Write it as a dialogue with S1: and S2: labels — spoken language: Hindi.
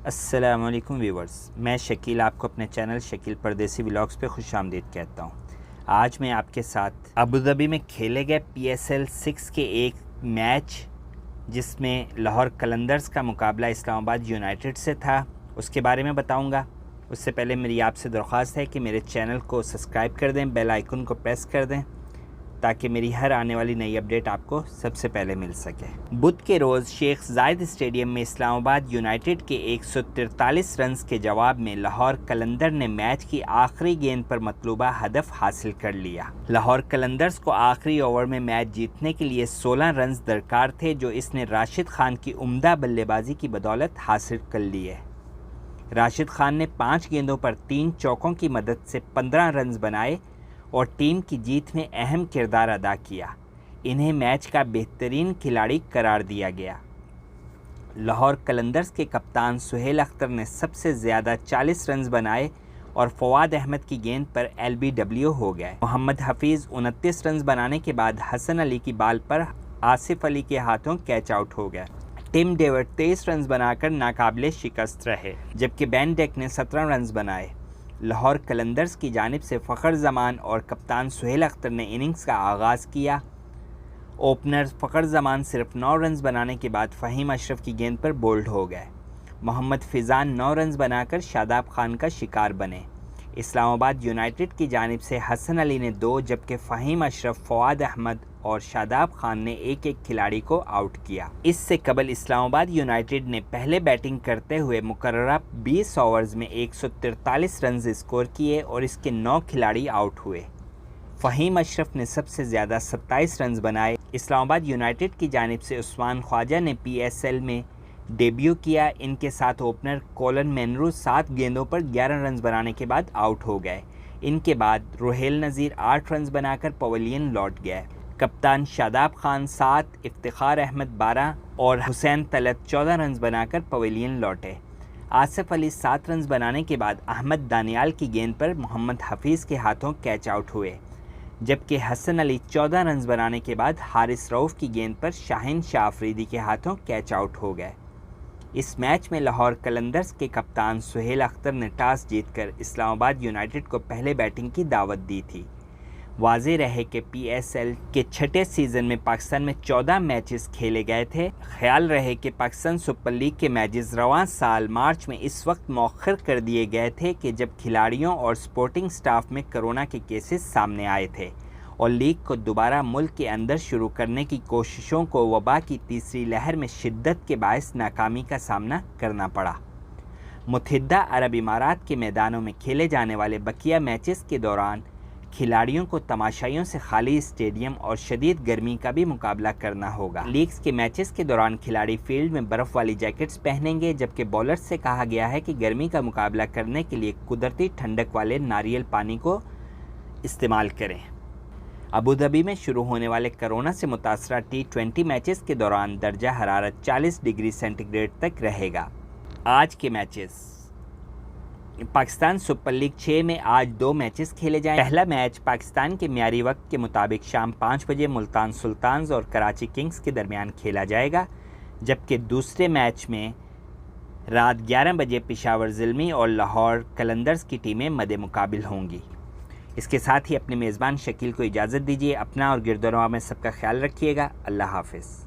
S1: अस्सलामुअलैकुम व्यूवर्स, मैं शकील आपको अपने चैनल शकील परदेसी व्लॉग्स पे खुशामदीद कहता हूँ। आज मैं आपके साथ अबू धाबी में खेले गए PSL 6 के एक मैच जिसमें लाहौर कलंदर्स का मुकाबला इस्लामाबाद यूनाइटेड से था उसके बारे में बताऊँगा। उससे पहले मेरी आपसे दरख्वास्त है कि मेरे चैनल को सब्सक्राइब कर दें, बेल आइकन को प्रेस कर दें ताकि मेरी हर आने वाली नई अपडेट आपको सबसे पहले मिल सके। बुध के रोज़ शेख जायद स्टेडियम में इस्लामाबाद यूनाइटेड के 143 रन्स के जवाब में लाहौर कलंदर ने मैच की आखिरी गेंद पर मतलूबा हदफ हासिल कर लिया। लाहौर कलंदर्स को आखिरी ओवर में मैच जीतने के लिए 16 रन्स दरकार थे, जो इसने राशिद खान की उम्दा बल्लेबाजी की बदौलत हासिल कर लिए। राशिद खान ने 5 गेंदों पर 3 चौकों की मदद से 15 रन्स बनाए और टीम की जीत में अहम किरदार अदा किया। इन्हें मैच का बेहतरीन खिलाड़ी करार दिया गया। लाहौर कलंदर्स के कप्तान सुहेल अख्तर ने सबसे ज़्यादा 40 रन्स बनाए और फवाद अहमद की गेंद पर LBW हो गए। मोहम्मद हफीज़ 29 रन्स बनाने के बाद हसन अली की बाल पर आसिफ अली के हाथों कैच आउट हो गया। टिम डेविड 23 रन्स बनाकर नाकाबिले शिकस्त रहे, जबकि बेन डेक ने 17 रन्स बनाए। लाहौर कलंदर्स की जानिब से फ़खर जमान और कप्तान सुहेल अख्तर ने इनिंग्स का आगाज़ किया। ओपनर फ़खर जमान सिर्फ 9 रन्स बनाने के बाद फ़हीम अशरफ की गेंद पर बोल्ड हो गए। मोहम्मद फ़िज़ान 9 रन्स बनाकर शादाब खान का शिकार बने। इस्लामाबाद यूनाइटेड की जानिब से हसन अली ने 2, जबकि फ़हीम अशरफ, फवाद अहमद और शादाब खान ने एक खिलाड़ी को आउट किया। इससे कबल इस्लामाबाद यूनाइटेड ने पहले बैटिंग करते हुए मुकर्ररा 20 ओवर्स में 143 रन स्कोर किए और इसके 9 खिलाड़ी आउट हुए। फ़हीम अशरफ ने सबसे ज़्यादा 27 रन बनाए। इस्लामाबाद यूनाइटेड की जानिब से उस्मान ख्वाजा ने PSL में डेब्यू किया। इनके साथ ओपनर कोलन मेनरू 7 गेंदों पर 11 रन बनाने के बाद आउट हो गए। इनके बाद रुहेल नज़ीर 8 रन बनाकर पवेलियन लौट गए। कप्तान शादाब खान 7, इफ्तिखार अहमद 12 और हुसैन तलत 14 रन बनाकर पवेलियन लौटे। आसिफ अली 7 रन बनाने के बाद अहमद दानियाल की गेंद पर मोहम्मद हफीज़ के हाथों कैच आउट हुए, जबकि हसन अली 14 रन बनाने के बाद हारिस रऊफ़ की गेंद पर शाहीन शाह अफरीदी के हाथों कैच आउट हो गए। इस मैच में लाहौर कलंदर्स के कप्तान सुहेल अख्तर ने टॉस जीतकर इस्लामाबाद यूनाइटेड को पहले बैटिंग की दावत दी थी। वाज़ेह रहे कि PSL के छठे सीज़न में पाकिस्तान में 14 मैचेस खेले गए थे। ख्याल रहे कि पाकिस्तान सुपर लीग के मैचेस रवां साल मार्च में इस वक्त मौखर कर दिए गए थे कि जब खिलाड़ियों और स्पोर्टिंग स्टाफ में कोरोना के केसेस सामने आए थे और लीग को दोबारा मुल्क के अंदर शुरू करने की कोशिशों को वबा की तीसरी लहर में शिद्दत के बायस नाकामी का सामना करना पड़ा। मुत्तहिदा अरब इमारात के मैदानों में खेले जाने वाले बकिया मैचेस के दौरान खिलाड़ियों को तमाशाइयों से खाली स्टेडियम और शदीद गर्मी का भी मुकाबला करना होगा। लीग्स के मैचेस के दौरान खिलाड़ी फील्ड में बर्फ़ वाली जैकेट्स पहनेंगे, जबकि बॉलर्स से कहा गया है कि गर्मी का मुकाबला करने के लिए कुदरती ठंडक वाले नारियल पानी को इस्तेमाल करें। अबू धाबी में शुरू होने वाले कोरोना से मुतासरा T20 मैचेस के दौरान दर्जा हरारत 40 डिग्री सेंटीग्रेड तक रहेगा। आज के मैचेस: पाकिस्तान सुपर लीग 6 में आज 2 मैचेस खेले जाएं। पहला मैच पाकिस्तान के मियारी वक्त के मुताबिक शाम 5 बजे मुल्तान सुल्तान्स और कराची किंग्स के दरमियान खेला जाएगा, जबकि दूसरे मैच में रात 11 बजे पेशावर ज़िल्मी और लाहौर कलंदर्स की टीमें मद्दे मुकाबिल होंगी। इसके साथ ही अपने मेज़बान शकील को इजाज़त दीजिए। अपना और गिरदोनवा में सबका ख्याल रखिएगा। अल्लाह हाफ़िज़।